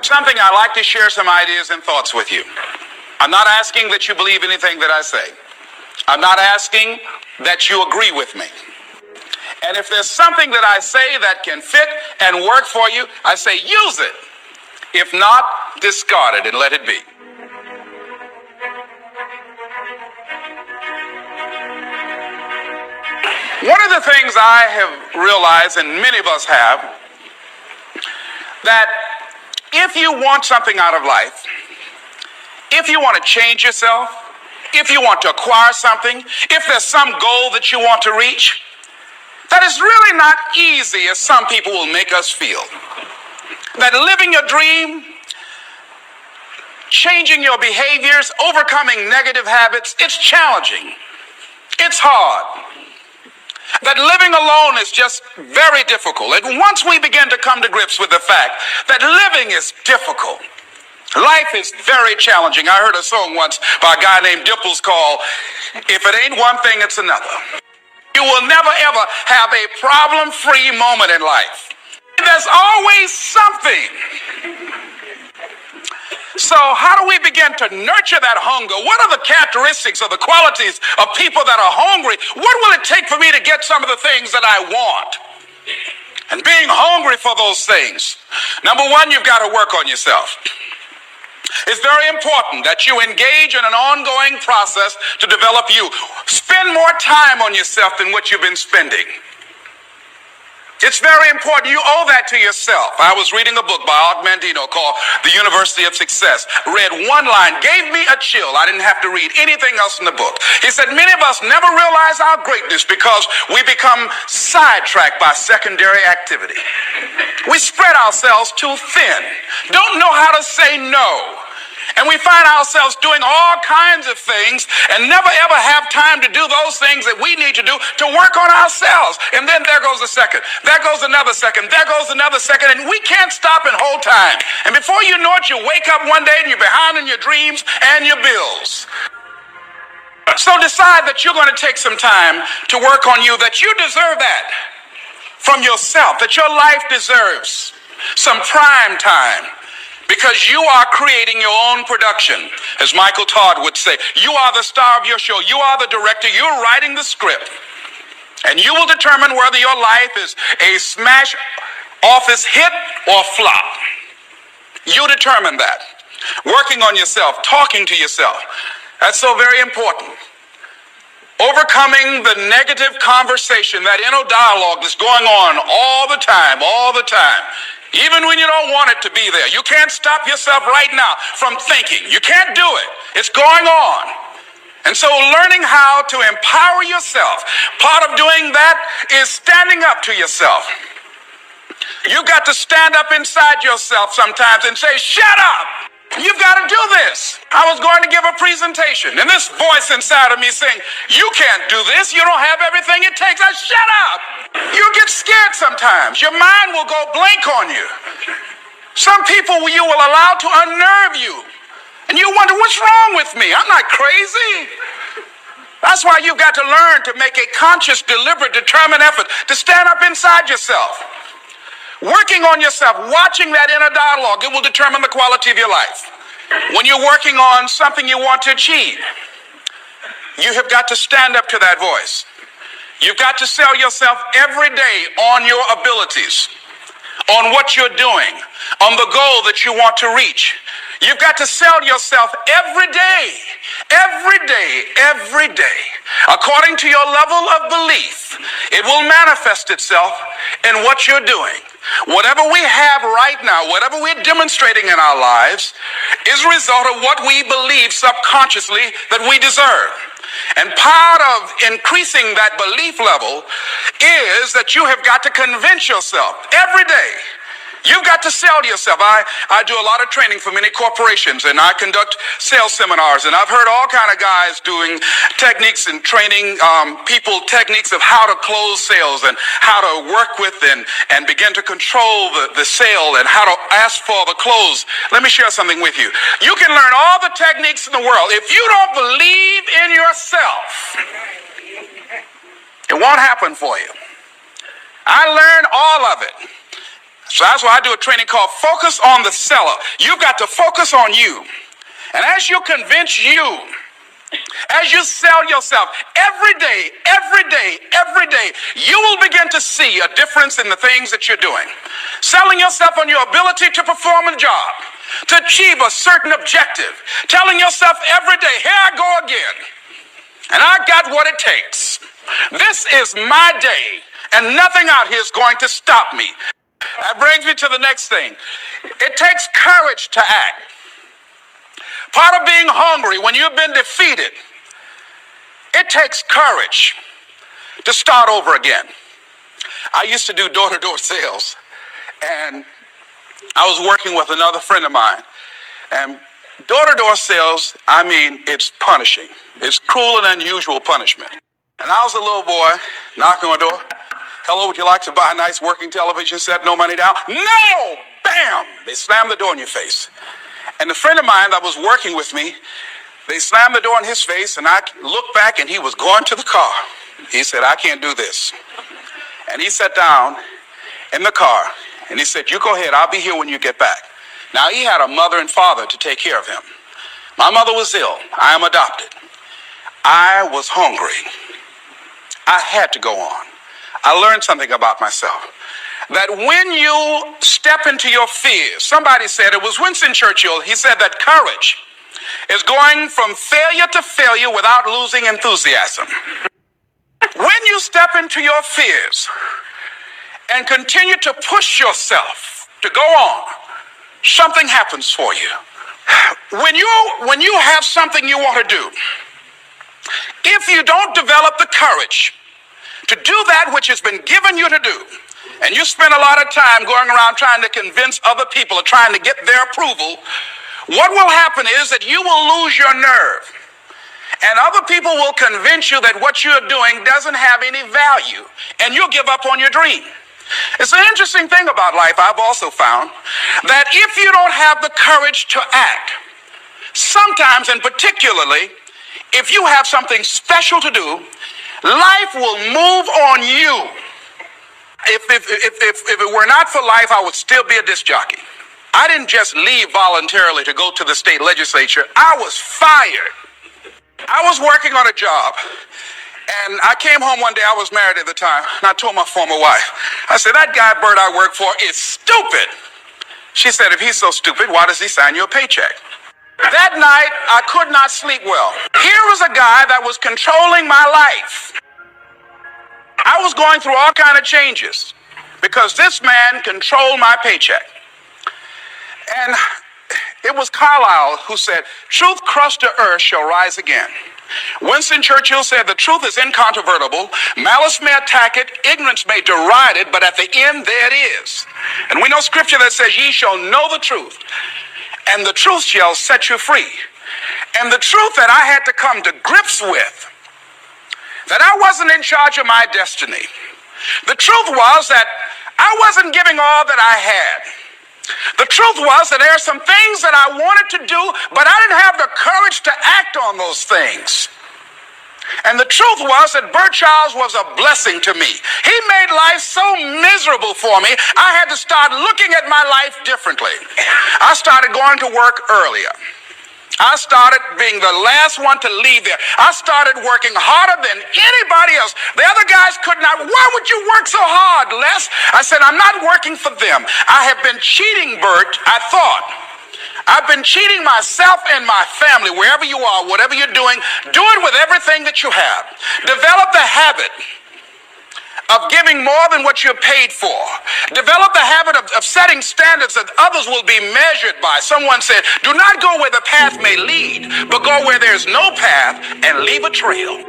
Something I'd like to share some ideas and thoughts with you. I'm not asking that you believe anything that I say. I'm not asking that you agree with me. And if there's something that I say that can fit and work for you, I say use it. If not, discard it and let it be. One of the things I have realized, and many of us have, that if you want something out of life, if you want to change yourself, if you want to acquire something, if there's some goal that you want to reach, that is really not easy as some people will make us feel. That living your dream, changing your behaviors, overcoming negative habits, it's challenging. It's hard. That living alone is just very difficult. And once we begin to come to grips with the fact that living is difficult, life is very challenging. I heard a song once by a guy named Dipples called, "If it ain't one thing, it's another." You will never ever have a problem-free moment in life. There's always something. So how do we begin to nurture that hunger? What are the characteristics or the qualities of people that are hungry? What will it take for me to get some of the things that I want? And being hungry for those things, number one, you've got to work on yourself. It's very important that you engage in an ongoing process to develop you. Spend more time on yourself than what you've been spending. It's very important. You owe that to yourself. I was reading a book by Og Mandino called The University of Success. Read one line, gave me a chill. I didn't have to read anything else in the book. He said, many of us never realize our greatness because we become sidetracked by secondary activity. We spread ourselves too thin. Don't know how to say no. And we find ourselves doing all kinds of things and never ever have time to do those things that we need to do to work on ourselves. And then there goes a second. There goes another second. There goes another second. And we can't stop and hold time. And before you know it, you wake up one day and you're behind in your dreams and your bills. So decide that you're going to take some time to work on you, that you deserve that from yourself, that your life deserves some prime time. Because you are creating your own production. As Michael Todd would say, you are the star of your show. You are the director. You're writing the script. And you will determine whether your life is a smash office hit or flop. You determine that. Working on yourself, talking to yourself. That's so very important. Overcoming the negative conversation, that inner dialogue that's going on all the time. Even when you don't want it to be there. You can't stop yourself right now from thinking. You can't do it. It's going on. And so learning how to empower yourself, part of doing that is standing up to yourself. You've got to stand up inside yourself sometimes and say, shut up. You've got to do this. I was going to give a presentation, and this voice inside of me saying, you can't do this. You don't have everything it takes. I shut up. You get scared sometimes. Your mind will go blank on you. Some people you will allow to unnerve you, and you wonder, what's wrong with me? I'm not crazy. That's why you've got to learn to make a conscious, deliberate, determined effort to stand up inside yourself. Working on yourself, watching that inner dialogue, it will determine the quality of your life. When you're working on something you want to achieve, you have got to stand up to that voice. You've got to sell yourself every day on your abilities, on what you're doing, on the goal that you want to reach. You've got to sell yourself every day, according to your level of belief. It will manifest itself in what you're doing. Whatever we have right now, whatever we're demonstrating in our lives, is a result of what we believe subconsciously that we deserve. And part of increasing that belief level is that you have got to convince yourself every day. You've got to sell yourself. I do a lot of training for many corporations, and I conduct sales seminars, and I've heard all kind of guys doing techniques and training people techniques of how to close sales and how to work with and begin to control the sale and how to ask for the close. Let me share something with you. You can learn all the techniques in the world. If you don't believe in yourself, it won't happen for you. I learned all of it. So that's why I do a training called Focus on the Seller. You've got to focus on you. And as you convince you, as you sell yourself every day, you will begin to see a difference in the things that you're doing. Selling yourself on your ability to perform a job, to achieve a certain objective. Telling yourself every day, here I go again. And I got what it takes. This is my day, and nothing out here is going to stop me. That brings me to the next thing. It takes courage to act. Part of being hungry when you've been defeated, it takes courage to start over again. I used to do door-to-door sales, and I was working with another friend of mine. And door-to-door sales, I mean, it's punishing. It's cruel and unusual punishment. And I was a little boy knocking on the door. Hello, would you like to buy a nice working television set? No money down? No! Bam! They slammed the door in your face. And the friend of mine that was working with me, they slammed the door in his face, and I looked back, and he was going to the car. He said, I can't do this. And he sat down in the car, and he said, you go ahead. I'll be here when you get back. Now, he had a mother and father to take care of him. My mother was ill. I am adopted. I was hungry. I had to go on. I learned something about myself. That when you step into your fears, somebody said, it was Winston Churchill, he said that courage is going from failure to failure without losing enthusiasm. When you step into your fears and continue to push yourself to go on, something happens for you. When you have something you want to do, if you don't develop the courage to do that which has been given you to do, and you spend a lot of time going around trying to convince other people or trying to get their approval, what will happen is that you will lose your nerve. And other people will convince you that what you're doing doesn't have any value, and you'll give up on your dream. It's an interesting thing about life, I've also found, that if you don't have the courage to act, sometimes and particularly, if you have something special to do, life will move on you. If it were not for life, I would still be a disc jockey. I didn't just leave voluntarily to go to the state legislature. I was fired. I was working on a job, and I came home one day. I was married at the time, and I told my former wife, I said, that guy Bert I work for is stupid. She said, if he's so stupid, why does he sign you a paycheck? That night, I could not sleep well. Here was a guy that was controlling my life. I was going through all kinds of changes because this man controlled my paycheck. And it was Carlyle who said, truth crushed to earth shall rise again. Winston Churchill said, the truth is incontrovertible. Malice may attack it, ignorance may deride it, but at the end there it is. And we know scripture that says, ye shall know the truth, and the truth shall set you free. And the truth that I had to come to grips with, that I wasn't in charge of my destiny. The truth was that I wasn't giving all that I had. The truth was that there are some things that I wanted to do, but I didn't have the courage to act on those things. And the truth was that Bert Childs was a blessing to me. He made life so miserable for me, I had to start looking at my life differently. I started going to work earlier. I started being the last one to leave there. I started working harder than anybody else. The other guys could not. Why would you work so hard, Les? I said, I'm not working for them. I have been cheating, Bert, I thought. I've been cheating myself and my family. Wherever you are, whatever you're doing, do it with everything that you have. Develop the habit of giving more than what you're paid for. Develop the habit of setting standards that others will be measured by. Someone said, do not go where the path may lead, but go where there's no path and leave a trail.